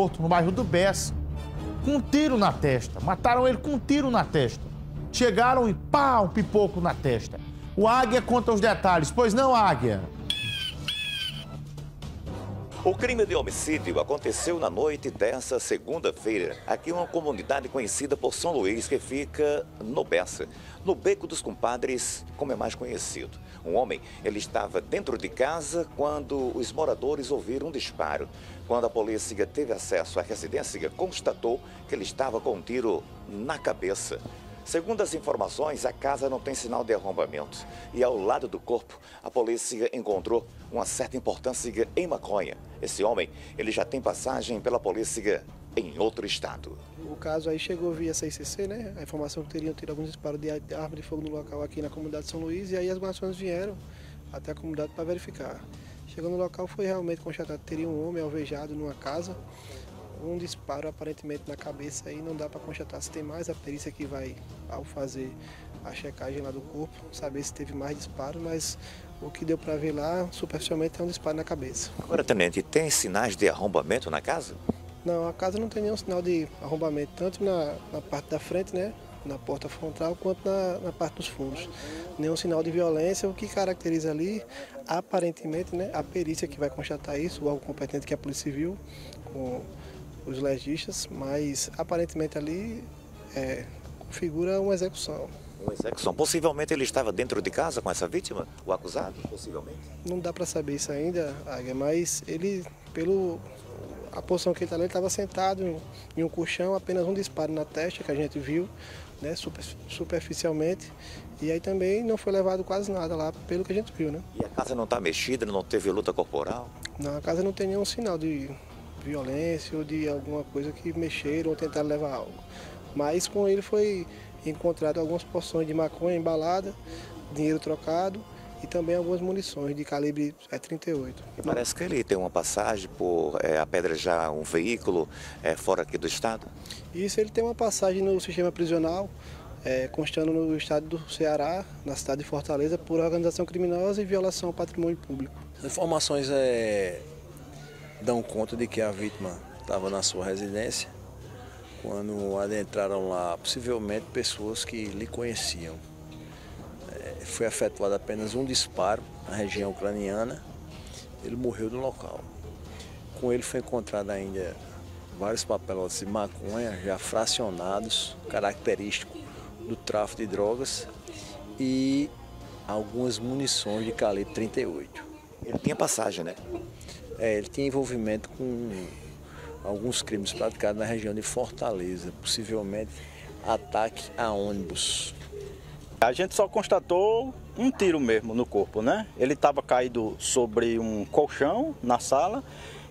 morto no bairro do Bessa, com um tiro na testa. Mataram ele com um tiro na testa. Chegaram e pá, um pipoco na testa. O Águia conta os detalhes. Pois não, Águia? O crime de homicídio aconteceu na noite dessa segunda-feira, aqui em uma comunidade conhecida por São Luís, que fica no Bessa, no Beco dos Compadres, como é mais conhecido. Um homem, ele estava dentro de casa quando os moradores ouviram um disparo. Quando a polícia teve acesso à residência, constatou que ele estava com um tiro na cabeça. Segundo as informações, a casa não tem sinal de arrombamento. E ao lado do corpo, a polícia encontrou uma certa importância em maconha. Esse homem, ele já tem passagem pela polícia em outro estado. O caso aí chegou via 6CC, né? A informação que teriam tido alguns disparos de arma de fogo no local aqui na comunidade de São Luís. E aí as guarnições vieram até a comunidade para verificar. Chegando no local, foi realmente constatado que teria um homem alvejado numa casa. Um disparo aparentemente na cabeça aí, não dá para constatar se tem mais. A perícia que vai, ao fazer a checagem lá do corpo, saber se teve mais disparos, mas o que deu para ver lá, superficialmente, é um disparo na cabeça. Agora, tenente, tem sinais de arrombamento na casa? Não, a casa não tem nenhum sinal de arrombamento, tanto na parte da frente, né, na porta frontal, quanto na parte dos fundos. Nenhum sinal de violência, o que caracteriza ali, aparentemente, né, a perícia que vai constatar isso, o órgão competente que é a Polícia Civil, com os legistas, mas aparentemente ali configura uma execução. Uma execução. Possivelmente ele estava dentro de casa com essa vítima, o acusado, possivelmente? Não dá para saber isso ainda, Águia, mas ele, a posição que ele está ali, ele estava sentado em um colchão, apenas um disparo na testa que a gente viu, né, superficialmente, e aí também não foi levado quase nada lá, pelo que a gente viu, né? E a casa não está mexida, não teve luta corporal? Não, a casa não tem nenhum sinal de violência ou de alguma coisa que mexeram ou tentaram levar algo. Mas com ele foi encontrado algumas porções de maconha embalada, dinheiro trocado e também algumas munições de calibre 38. E parece que ele tem uma passagem por apedrejar um veículo fora aqui do estado? Isso, ele tem uma passagem no sistema prisional, constando no estado do Ceará, na cidade de Fortaleza, por organização criminosa e violação ao patrimônio público. As informações dão conta de que a vítima estava na sua residência quando adentraram lá, possivelmente, pessoas que lhe conheciam. Foi efetuado apenas um disparo na região craniana, ele morreu no local. Com ele foi encontrado ainda vários papelotes de maconha já fracionados, característico do tráfico de drogas, e algumas munições de calibre 38. Ele tinha passagem, né? Ele tinha envolvimento com alguns crimes praticados na região de Fortaleza, possivelmente ataque a ônibus. A gente só constatou um tiro mesmo no corpo, né? Ele estava caído sobre um colchão na sala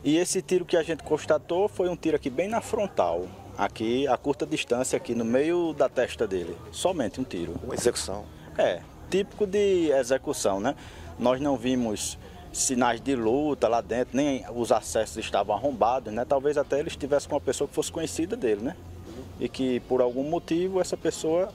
e esse tiro que a gente constatou foi um tiro aqui bem na frontal, aqui a curta distância, aqui no meio da testa dele. Somente um tiro. Uma execução? Típico de execução, né? Nós não vimos sinais de luta lá dentro, nem os acessos estavam arrombados, né? Talvez até ele estivesse com uma pessoa que fosse conhecida dele, né? E que por algum motivo essa pessoa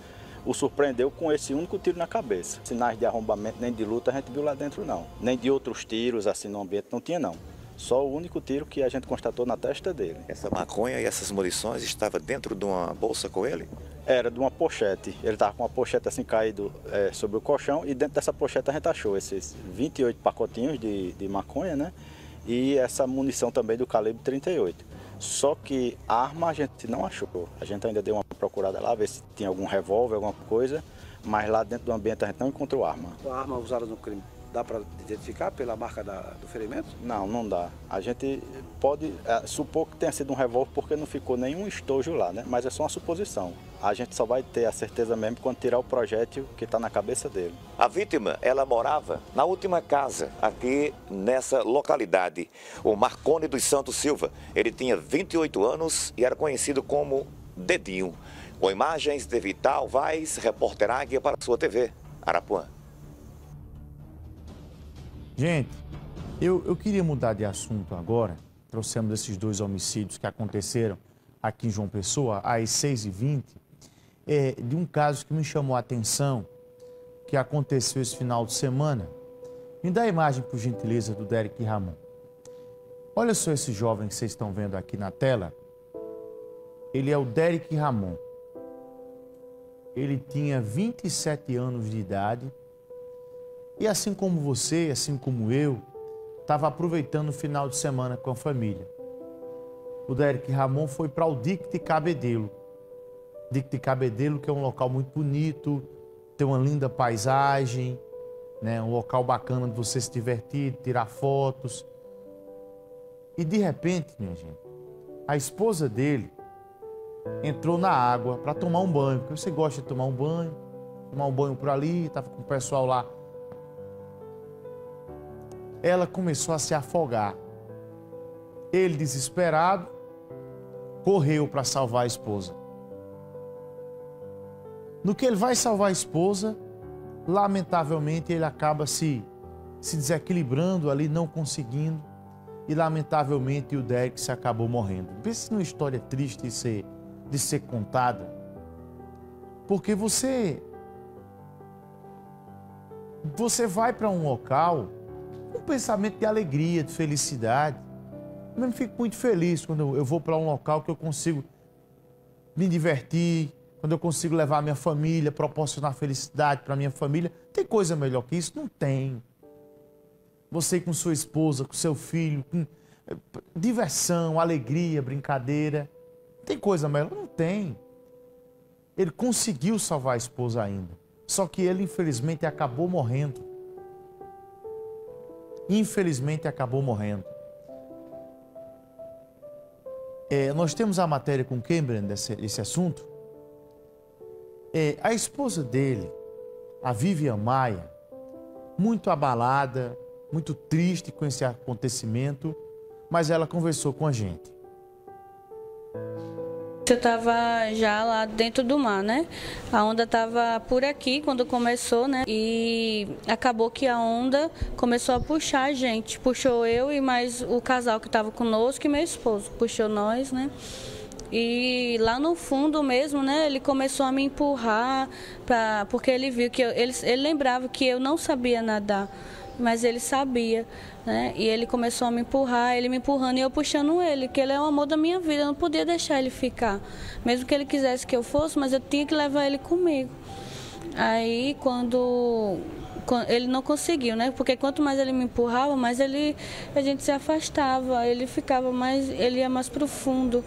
o surpreendeu com esse único tiro na cabeça. Sinais de arrombamento nem de luta a gente viu lá dentro não. Nem de outros tiros assim no ambiente não tinha não. Só o único tiro que a gente constatou na testa dele. Essa maconha e essas munições estavam dentro de uma bolsa com ele? Era de uma pochete. Ele estava com uma pochete assim caído sobre o colchão e dentro dessa pochete a gente achou esses 28 pacotinhos de maconha, né? E essa munição também do calibre 38. Só que a arma a gente não achou. A gente ainda deu uma procurada lá, ver se tinha algum revólver, alguma coisa, mas lá dentro do ambiente a gente não encontrou arma. A arma usada no crime, dá para identificar pela marca do ferimento? Não, não dá. A gente pode supor que tenha sido um revólver porque não ficou nenhum estojo lá, né? Mas é só uma suposição. A gente só vai ter a certeza mesmo quando tirar o projétil que está na cabeça dele. A vítima, ela morava na última casa aqui nessa localidade, o Marconi dos Santos Silva. Ele tinha 28 anos e era conhecido como Dedinho. Com imagens de Vital Vaz, repórter Águia para a sua TV, Arapuã. Gente, eu queria mudar de assunto agora. Trouxemos esses dois homicídios que aconteceram aqui em João Pessoa, às 6h20, de um caso que me chamou a atenção, que aconteceu esse final de semana. Me dá a imagem, por gentileza, do Derek Ramon. Olha só esse jovem que vocês estão vendo aqui na tela. Ele é o Derek Ramon. Ele tinha 27 anos de idade. E assim como você, assim como eu, estava aproveitando o final de semana com a família. O Derek Ramon foi para o Dique de Cabedelo. Dique de Cabedelo, que é um local muito bonito, tem uma linda paisagem, né? Um local bacana de você se divertir, tirar fotos. E de repente, minha gente, a esposa dele entrou na água para tomar um banho, porque você gosta de tomar um banho por ali, estava com o pessoal lá. Ela começou a se afogar. Ele, desesperado, correu para salvar a esposa. No que ele vai salvar a esposa, lamentavelmente ele acaba se desequilibrando ali, não conseguindo. E lamentavelmente o Derek se acabou morrendo. Pense numa história triste de ser contada. Porque você vai para um local com um pensamento de alegria, de felicidade. Eu mesmo fico muito feliz quando eu vou para um local que eu consigo me divertir, quando eu consigo levar a minha família, proporcionar felicidade para a minha família. Tem coisa melhor que isso? Não tem. Você com sua esposa, com seu filho, com diversão, alegria, brincadeira. Tem coisa melhor? Não tem. Ele conseguiu salvar a esposa ainda. Só que ele, infelizmente, acabou morrendo. Infelizmente, acabou morrendo. Nós temos a matéria com quem, Brenda, esse assunto? A esposa dele, a Vivian Maia, muito abalada, muito triste com esse acontecimento, mas ela conversou com a gente. Eu estava já lá dentro do mar, né? A onda estava por aqui quando começou, né? E acabou que a onda começou a puxar a gente. Puxou eu e mais o casal que estava conosco e meu esposo. Puxou nós, né? E lá no fundo mesmo, né? Ele começou a me empurrar, porque ele viu que ele lembrava que eu não sabia nadar. Mas ele sabia, né? E ele começou a me empurrar, ele me empurrando e eu puxando ele, que ele é o amor da minha vida, eu não podia deixar ele ficar. Mesmo que ele quisesse que eu fosse, mas eu tinha que levar ele comigo. Aí quando ele não conseguiu, né? Porque quanto mais ele me empurrava, mais a gente se afastava, ele ia mais profundo.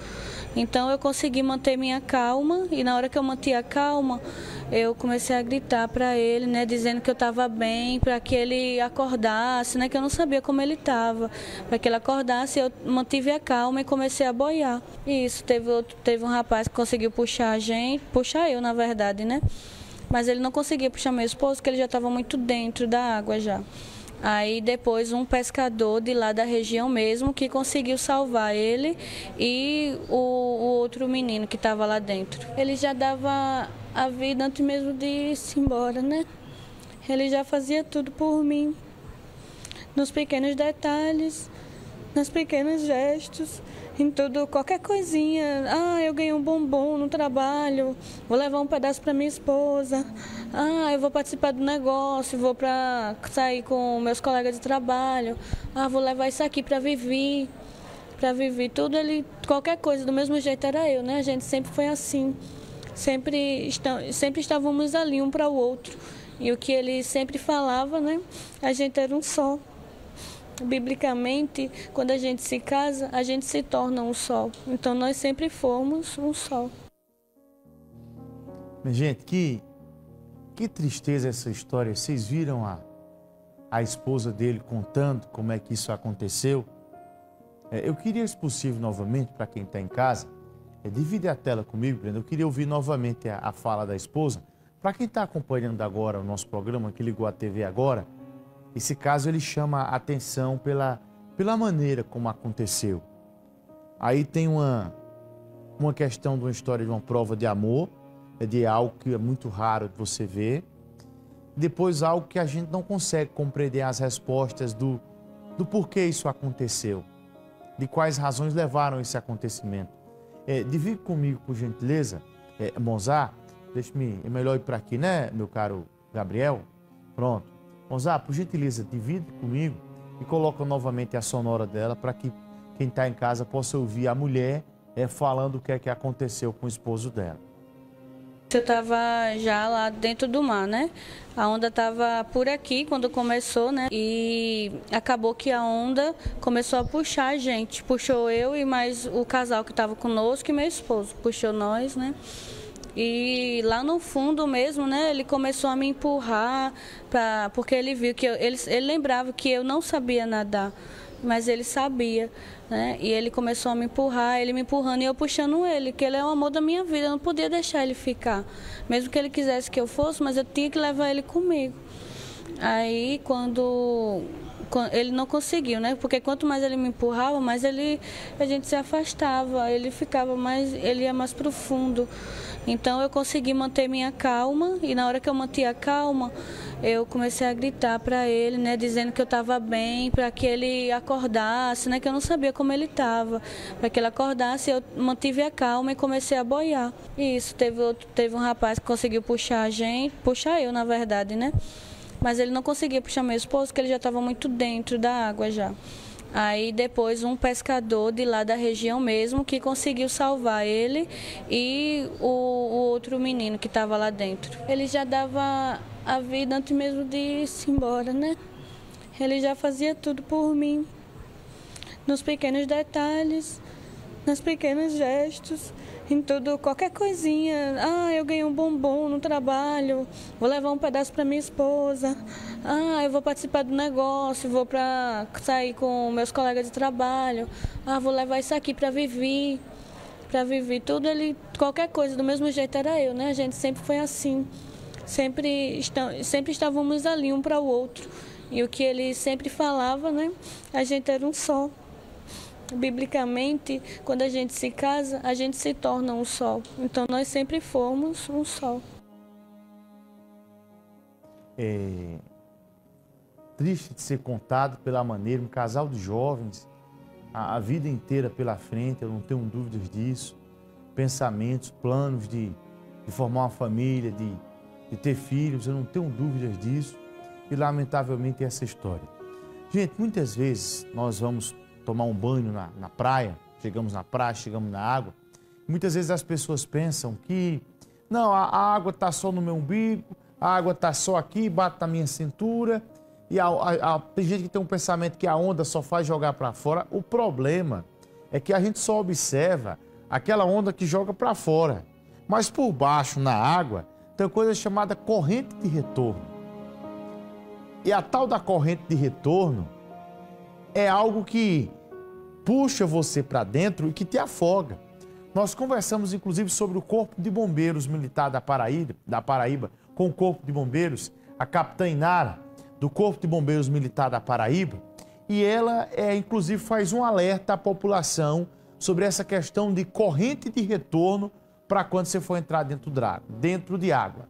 Então eu consegui manter minha calma e na hora que eu mantive a calma, eu comecei a gritar para ele, né, dizendo que eu estava bem, para que ele acordasse, né, que eu não sabia como ele estava, para que ele acordasse. Eu mantive a calma e comecei a boiar. E isso, teve um rapaz que conseguiu puxar eu na verdade, né, mas ele não conseguia puxar meu esposo, porque ele já estava muito dentro da água já. Aí depois um pescador de lá da região mesmo que conseguiu salvar ele e o outro menino que estava lá dentro. Ele já dava a vida antes mesmo de ir embora, né? Ele já fazia tudo por mim, nos pequenos detalhes, nos pequenos gestos, em tudo, qualquer coisinha. Eu ganhei um bombom no trabalho, vou levar um pedaço para minha esposa. Eu vou participar do negócio, vou sair com meus colegas de trabalho. Vou levar isso aqui para viver. Tudo qualquer coisa, do mesmo jeito era eu, né? A gente sempre foi assim. Sempre estávamos ali um para o outro. E o que ele sempre falava, né? A gente era um só. Biblicamente, quando a gente se casa, a gente se torna um só. Então nós sempre fomos um só. Minha gente, que tristeza essa história. Vocês viram a esposa dele contando como é que isso aconteceu? Eu queria, se possível, novamente, para quem está em casa, divide a tela comigo, Brenda. Eu queria ouvir novamente a fala da esposa. Para quem está acompanhando agora o nosso programa, que ligou a TV agora, esse caso ele chama a atenção pela maneira como aconteceu. Aí tem uma questão de uma história de uma prova de amor, de algo que é muito raro de você ver. Depois algo que a gente não consegue compreender as respostas do porquê isso aconteceu, de quais razões levaram esse acontecimento. Divide comigo, por gentileza, Mozart. É melhor ir para aqui, né, meu caro Gabriel? Pronto. Mozart, por gentileza, divide comigo e coloca novamente a sonora dela para que quem está em casa possa ouvir a mulher falando o que é que aconteceu com o esposo dela. Eu estava já lá dentro do mar, né? A onda estava por aqui quando começou, né? E acabou que a onda começou a puxar a gente. Puxou eu e mais o casal que estava conosco e meu esposo. Puxou nós, né? E lá no fundo mesmo, né? Ele começou a me empurrar, porque ele viu que ele lembrava que eu não sabia nadar, mas ele sabia, né? E ele começou a me empurrar, ele me empurrando e eu puxando ele, que ele é o amor da minha vida, eu não podia deixar ele ficar. Mesmo que ele quisesse que eu fosse, mas eu tinha que levar ele comigo. Aí quando ele não conseguiu, né? Porque quanto mais ele me empurrava, mais a gente se afastava, ele ia mais profundo. Então eu consegui manter minha calma e na hora que eu mantive a calma, eu comecei a gritar para ele, né, dizendo que eu estava bem, para que ele acordasse, né, que eu não sabia como ele estava, para que ele acordasse. Eu mantive a calma e comecei a boiar. E isso, teve um rapaz que conseguiu puxar a gente, puxar eu na verdade, né, mas ele não conseguia puxar meu esposo, porque ele já estava muito dentro da água já. Aí depois um pescador de lá da região mesmo que conseguiu salvar ele e o outro menino que estava lá dentro. Ele já dava a vida antes mesmo de ir embora, né? Ele já fazia tudo por mim, nos pequenos detalhes, nos pequenos gestos, em tudo, qualquer coisinha. Ah, eu ganhei um bombom no trabalho, vou levar um pedaço para minha esposa. Ah, eu vou participar do negócio, vou sair com meus colegas de trabalho. Ah, vou levar isso aqui para Vivi. Tudo qualquer coisa, do mesmo jeito era eu, né? A gente sempre foi assim. Sempre estávamos ali um para o outro. E o que ele sempre falava, né? A gente era um só. Biblicamente, quando a gente se casa, a gente se torna um só. Então, nós sempre fomos um só. É triste de ser contado pela maneira, um casal de jovens, a vida inteira pela frente, eu não tenho dúvidas disso. Pensamentos, planos de formar uma família, de ter filhos, eu não tenho dúvidas disso. E, lamentavelmente, essa história. Gente, muitas vezes nós vamos tomar um banho na praia, chegamos na praia, chegamos na água, muitas vezes as pessoas pensam que não, a água está só no meu umbigo, a água está só aqui, bate na minha cintura, e tem gente que tem um pensamento que a onda só faz jogar para fora. O problema é que a gente só observa aquela onda que joga para fora, mas por baixo, na água, tem uma coisa chamada corrente de retorno. E a tal da corrente de retorno é algo que puxa você para dentro e que te afoga. Nós conversamos, inclusive, sobre o Corpo de Bombeiros Militar da Paraíba, com o Corpo de Bombeiros, a capitã Inara, do Corpo de Bombeiros Militar da Paraíba, e ela, inclusive, faz um alerta à população sobre essa questão de corrente de retorno para quando você for entrar dentro de água.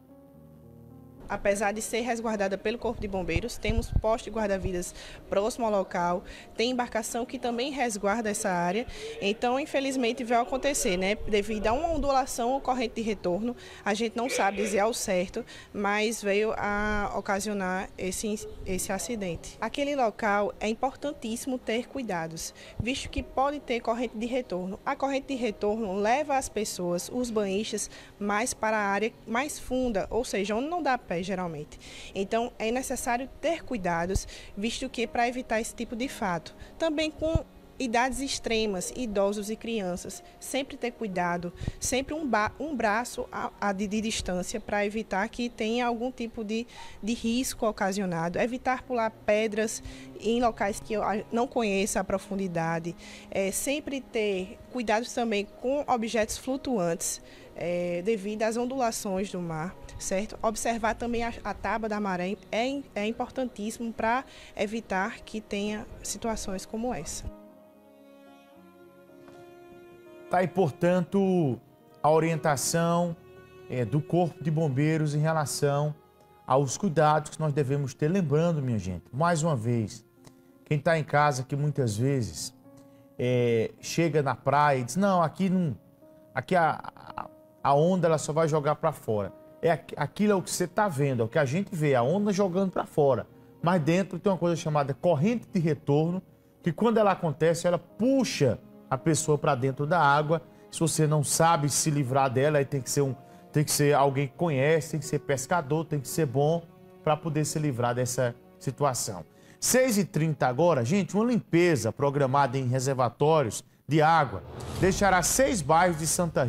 Apesar de ser resguardada pelo Corpo de Bombeiros, temos posto de guarda-vidas próximo ao local, tem embarcação que também resguarda essa área. Então, infelizmente, vai acontecer, né? Devido a uma ondulação ou corrente de retorno, a gente não sabe dizer ao certo, mas veio a ocasionar esse acidente. Aquele local é importantíssimo ter cuidados, visto que pode ter corrente de retorno. A corrente de retorno leva as pessoas, os banhistas, mais para a área mais funda, ou seja, onde não dá pé, geralmente. Então, é necessário ter cuidados, visto que para evitar esse tipo de fato. Também com idades extremas, idosos e crianças, sempre ter cuidado, sempre um braço de distância para evitar que tenha algum tipo de risco ocasionado. Evitar pular pedras em locais que eu não conheça a profundidade. Sempre ter cuidados também com objetos flutuantes, devido às ondulações do mar. Certo? Observar também a tábua da maré é importantíssimo para evitar que tenha situações como essa. Tá aí, portanto, a orientação do Corpo de Bombeiros em relação aos cuidados que nós devemos ter. Lembrando, minha gente, mais uma vez, quem está em casa que muitas vezes chega na praia e diz, não, aqui a onda ela só vai jogar para fora. Aquilo é o que você está vendo, é o que a gente vê, a onda jogando para fora. Mas dentro tem uma coisa chamada corrente de retorno, que quando ela acontece, ela puxa a pessoa para dentro da água. Se você não sabe se livrar dela, aí tem que ser alguém que conhece, tem que ser pescador, tem que ser bom para poder se livrar dessa situação. 6h30 agora, gente, uma limpeza programada em reservatórios de água deixará 6 bairros de Santa Rita